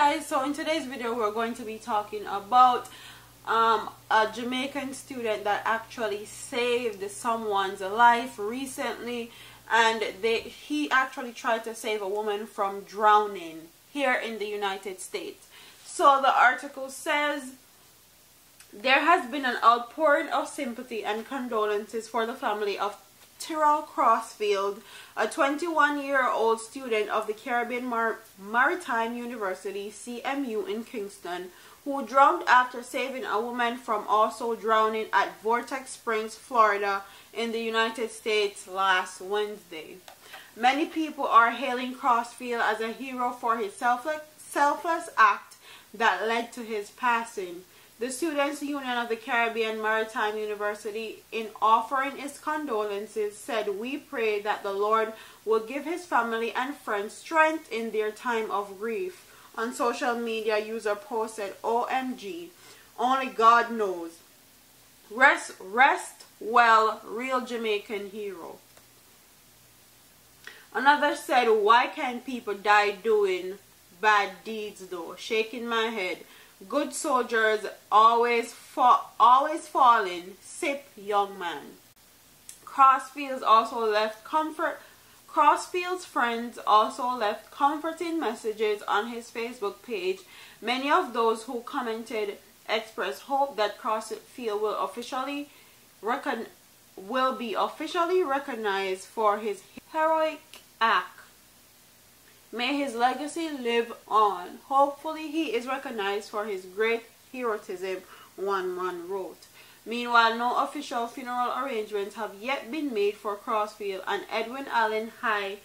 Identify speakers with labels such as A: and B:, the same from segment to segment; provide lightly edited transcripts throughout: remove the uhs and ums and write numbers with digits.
A: guys, so in today's video we're going to be talking about a Jamaican student that actually saved someone's life recently, and he actually tried to save a woman from drowning here in the United States. So the article says, there has been an outpouring of sympathy and condolences for the family of Tyrell Crossfield, a 21-year-old student of the Caribbean Maritime University, CMU in Kingston, who drowned after saving a woman from also drowning at Vortex Springs, Florida, in the United States last Wednesday. Many people are hailing Crossfield as a hero for his selfless act that led to his passing. The Students' Union of the Caribbean Maritime University, in offering its condolences, said, "We pray that the Lord will give his family and friends strength in their time of grief." On social media, user posted, "OMG, only God knows. Rest well, real Jamaican hero." Another said, "Why can't people die doing bad deeds though? Shaking my head. Good soldiers always falling. Sip, young man." Crossfield's friends also left comforting messages on his Facebook page. Many of those who commented expressed hope that Crossfield will be officially recognized for his heroic act. May his legacy live on. Hopefully he is recognized for his great heroism, one man wrote. Meanwhile, no official funeral arrangements have yet been made for Crossfield, an Edwin Allen High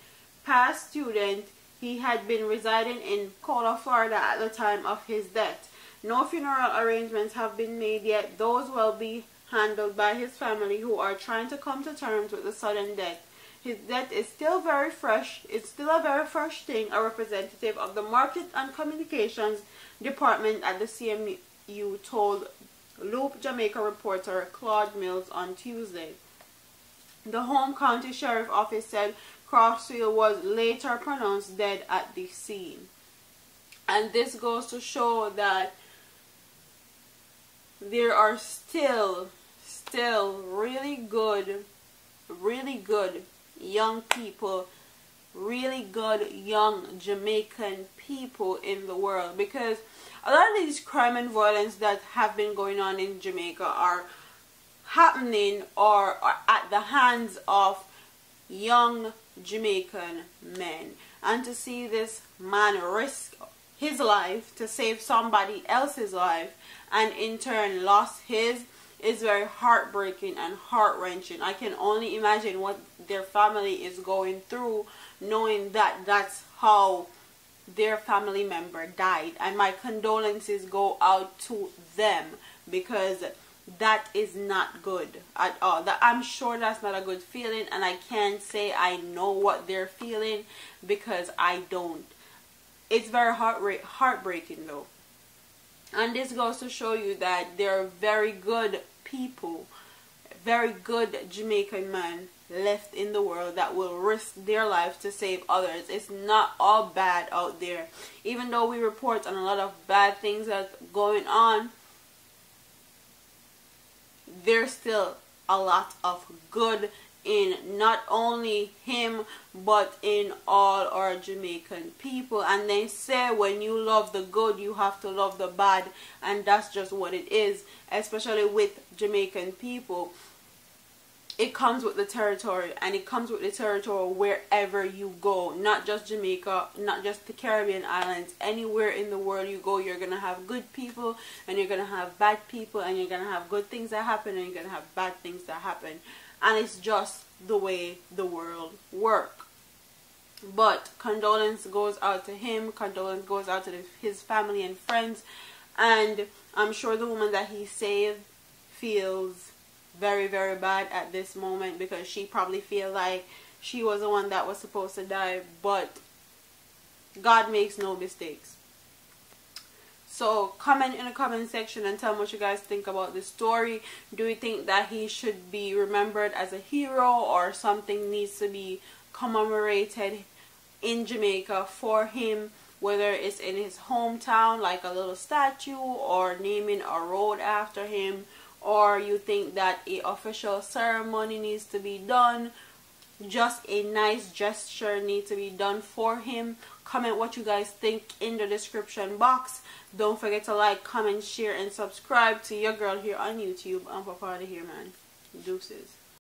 A: past student. He had been residing in Cola, Florida at the time of his death. No funeral arrangements have been made yet. Those will be handled by his family, who are trying to come to terms with the sudden death. His death is still very fresh. It's still a very fresh thing, a representative of the Market and Communications Department at the CMU told Loop Jamaica reporter Claude Mills on Tuesday. The home county sheriff office said Crossfield was later pronounced dead at the scene. And this goes to show that there are still really good young people, really good young Jamaican people in the world, because a lot of these crime and violence that have been going on in Jamaica are happening or are at the hands of young Jamaican men. And to see this man risk his life to save somebody else's life and in turn lost his is very heartbreaking and heart-wrenching. I can only imagine what their family is going through, knowing that that's how their family member died. And my condolences go out to them, because that is not good at all. I'm sure that's not a good feeling, and I can't say I know what they're feeling because I don't. It's very heartbreaking though. And this goes to show you that there are very good people, very good Jamaican men left in the world that will risk their lives to save others. It's not all bad out there. Even though we report on a lot of bad things that's going on, there's still a lot of good in not only him but in all our Jamaican people. And they say when you love the good, you have to love the bad, and that's just what it is. Especially with Jamaican people, it comes with the territory, and it comes with the territory wherever you go. Not just Jamaica, not just the Caribbean islands. Anywhere in the world you go, you're gonna have good people and you're gonna have bad people, and you're gonna have good things that happen and you're gonna have bad things that happen. And it's just the way the world works. But condolence goes out to him. Condolence goes out to his family and friends. And I'm sure the woman that he saved feels very, very bad at this moment, because she probably feels like she was the one that was supposed to die. But God makes no mistakes. So comment in the comment section and tell me what you guys think about this story. Do you think that he should be remembered as a hero, or something needs to be commemorated in Jamaica for him whether it's in his hometown, like a little statue, or naming a road after him, or you think that a official ceremony needs to be done, just a nice gesture needs to be done for him. Comment what you guys think in the description box. Don't forget to like, comment, share, and subscribe to your girl here on YouTube. I'm Papa here, man. Deuces.